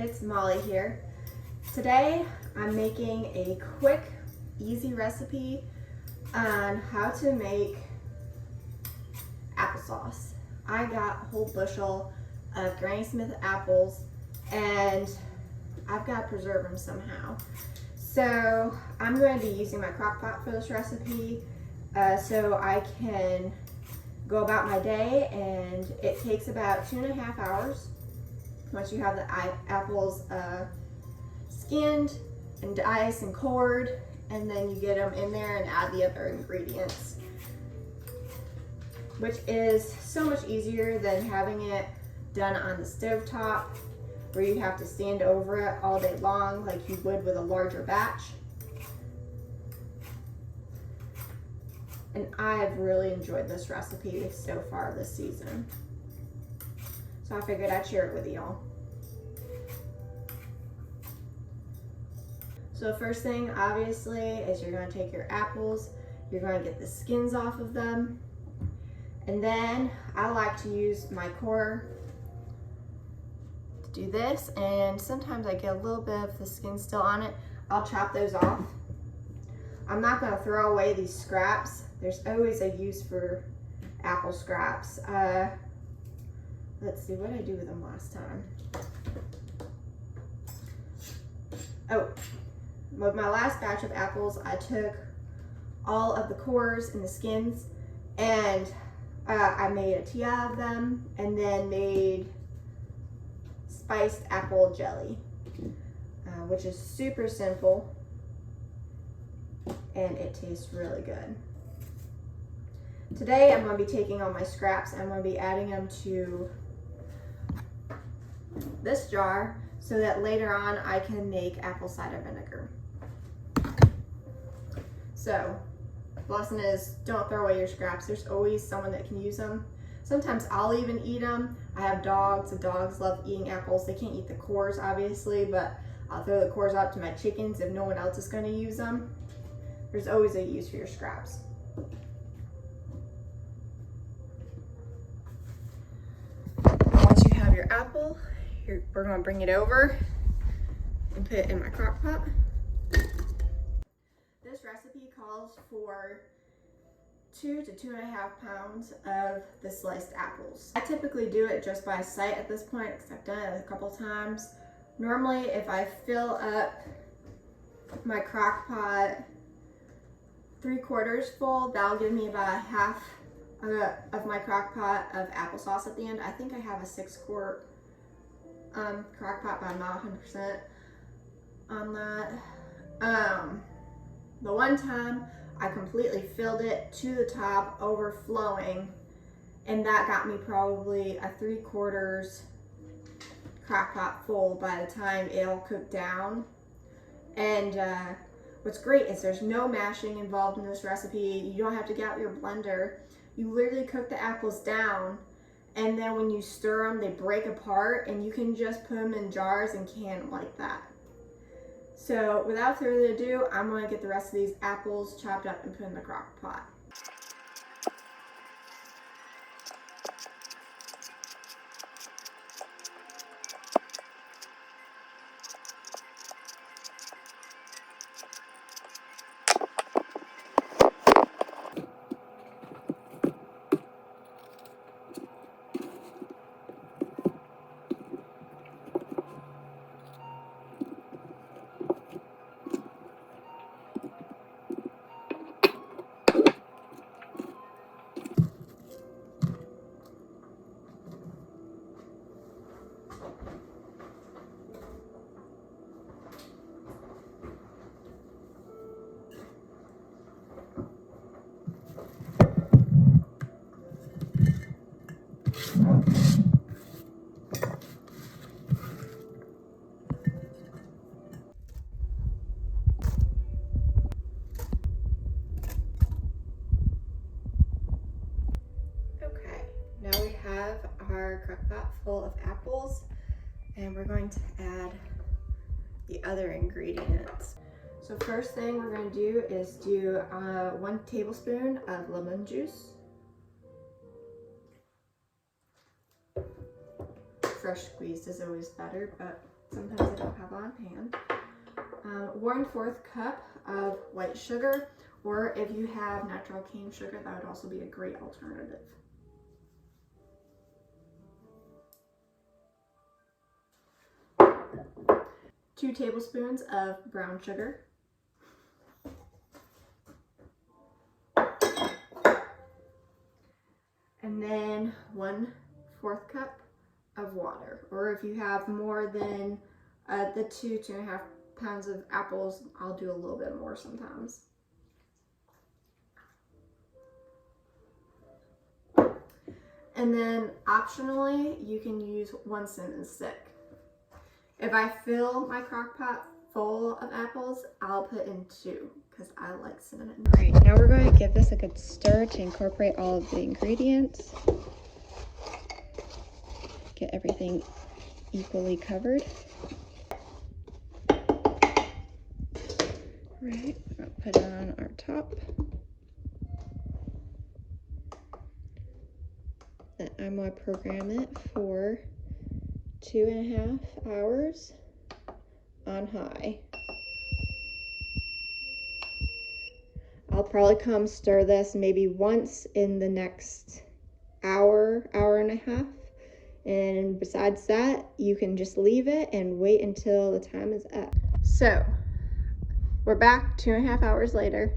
it's Molly here. Today I'm making a quick, easy recipe on how to make applesauce. I got a whole bushel of Granny Smith apples and I've got to preserve them somehow. So I'm going to be using my crock pot for this recipe so I can go about my day, and it takes about 2.5 hours once you have the apples skinned and diced and cored, and then you get them in there and add the other ingredients, which is so much easier than having it done on the stovetop where you have to stand over it all day long like you would with a larger batch. And I've really enjoyed this recipe so far this season, so I figured I'd share it with y'all. So the first thing, obviously, is you're going to take your apples, you're going to get the skins off of them, and then I like to use my core to do this, and sometimes I get a little bit of the skin still on it. I'll chop those off. I'm not going to throw away these scraps. There's always a use for apple scraps. Let's see, what did I do with them last time? Oh, with my last batch of apples, I took all of the cores and the skins, and I made a tea out of them, and then made spiced apple jelly, which is super simple, and it tastes really good. Today I'm going to be taking all my scraps, I'm going to be adding them to this jar so that later on I can make apple cider vinegar. So, the lesson is, don't throw away your scraps. There's always someone that can use them. Sometimes I'll even eat them. I have dogs. The dogs love eating apples. They can't eat the cores, obviously, but I'll throw the cores out to my chickens if no one else is going to use them. There's always a use for your scraps. Once you have your apple, we're going to bring it over and put it in my crock pot. This recipe calls for 2 to 2.5 pounds of the sliced apples. I typically do it just by sight at this point because I've done it a couple times. Normally, if I fill up my crock pot 3/4 full, that'll give me about half of my crock pot of applesauce at the end. I think I have a 6-quart crock pot, but I'm not 100% on that. The one time I completely filled it to the top, overflowing, and that got me probably a 3/4 crock pot full by the time it all cooked down. And what's great is there's no mashing involved in this recipe. You don't have to get out your blender. You literally cook the apples down, and then when you stir them, they break apart, and you can just put them in jars and can them like that. So without further ado, I'm going to get the rest of these apples chopped up and put in the crock pot. Our crock pot full of apples, and we're going to add the other ingredients. So first thing we're going to do is do 1 tablespoon of lemon juice, fresh squeezed is always better, but sometimes I don't have on hand. 1/4 cup of white sugar, or if you have natural cane sugar, that would also be a great alternative. Two tablespoons of brown sugar. And then 1/4 cup of water, or if you have more than the 2.5 pounds of apples, I'll do a little bit more sometimes. And then optionally, you can use 1 cinnamon stick. If I fill my crock pot full of apples, I'll put in 2 because I like cinnamon. All right, now we're going to give this a good stir to incorporate all of the ingredients. Get everything equally covered. Right, I'll put it on our top. And I'm going to program it for 2.5 hours on high. I'll probably come stir this maybe once in the next hour, hour and a half. And besides that, you can just leave it and wait until the time is up. So we're back 2.5 hours later.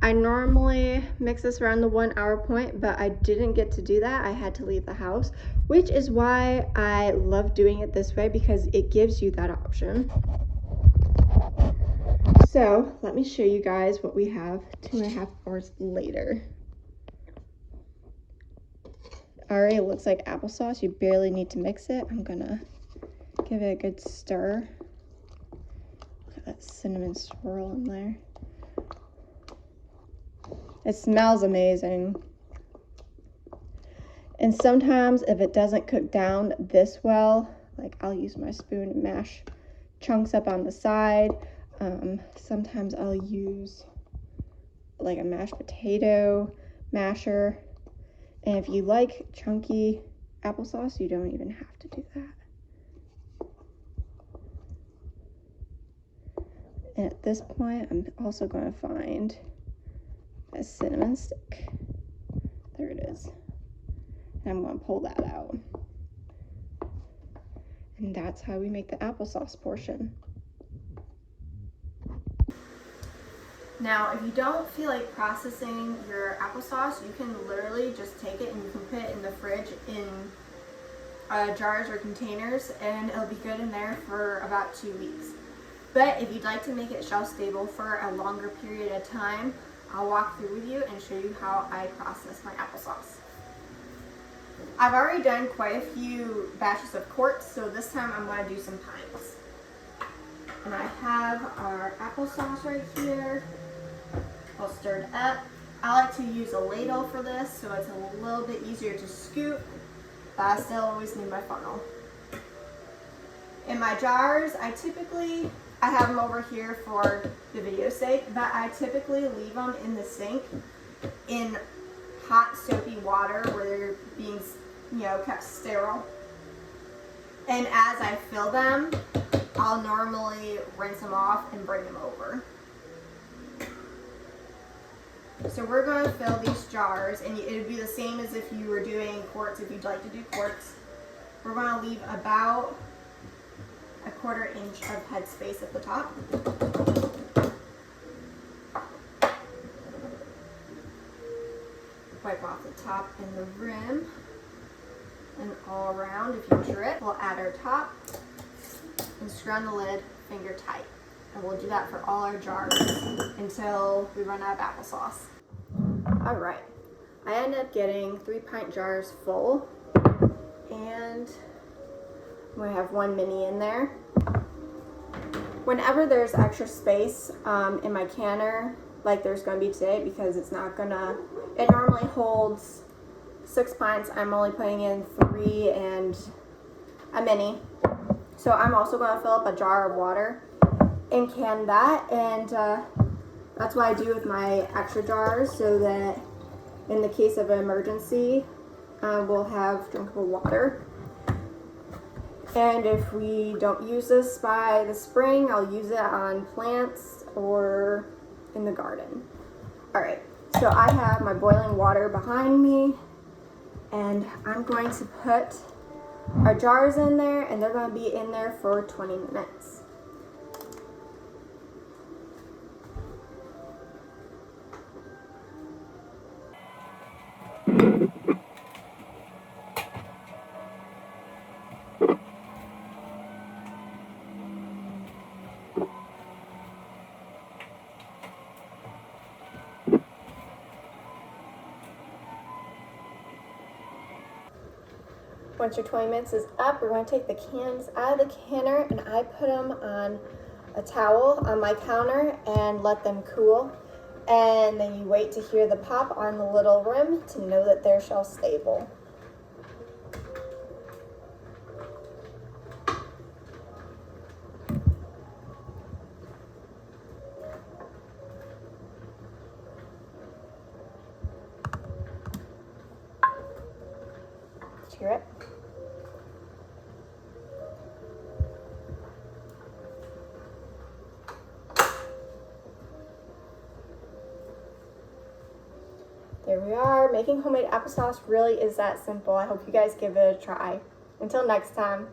I normally mix this around the 1 hour point, but I didn't get to do that. I had to leave the house, which is why I love doing it this way, because it gives you that option. So let me show you guys what we have 2.5 hours later. Already looks like applesauce. You barely need to mix it. I'm gonna give it a good stir. Look at that cinnamon swirl in there. It smells amazing. And sometimes if it doesn't cook down this well, like I'll use my spoon and mash chunks up on the side. Sometimes I'll use like a mashed potato masher. And if you like chunky applesauce, you don't even have to do that. And at this point, I'm also going to find a cinnamon stick. There it is. And I'm going to pull that out. And that's how we make the applesauce portion. Now, if you don't feel like processing your applesauce, you can literally just take it and you can put it in the fridge in jars or containers, and it'll be good in there for about 2 weeks. But if you'd like to make it shelf stable for a longer period of time, I'll walk through with you and show you how I process my applesauce. I've already done quite a few batches of quarts, so this time I'm going to do some pints. And I have our applesauce right here. All stirred up. I like to use a ladle for this, so it's a little bit easier to scoop, but I still always need my funnel. In my jars, I have them over here for the video's sake, but I typically leave them in the sink in hot soapy water where they're being, kept sterile. And as I fill them, I'll normally rinse them off and bring them over. So we're going to fill these jars, and it would be the same as if you were doing quarts, if you'd like to do quarts. We're going to leave about 1/4 inch of headspace at the top. Wipe off the top and the rim, and all around. If you drip, we'll add our top and screw on the lid finger tight. And we'll do that for all our jars until we run out of applesauce. All right, I ended up getting 3 pint jars full, and I'm gonna have 1 mini in there. Whenever there's extra space in my canner, like there's gonna be today, because it normally holds 6 pints, I'm only putting in 3 and a mini. So I'm also gonna fill up a jar of water and can that, and that's what I do with my extra jars, so that in the case of an emergency, we'll have drinkable water. And if we don't use this by the spring, I'll use it on plants or in the garden. All right, so I have my boiling water behind me, and I'm going to put our jars in there, and they're going to be in there for 20 minutes. Once your 20 minutes is up, we're going to take the cans out of the canner, and I put them on a towel on my counter and let them cool. And then you wait to hear the pop on the little rim to know that they're shelf stable. Did you hear it? There we are. Making homemade applesauce really is that simple. I hope you guys give it a try. Until next time.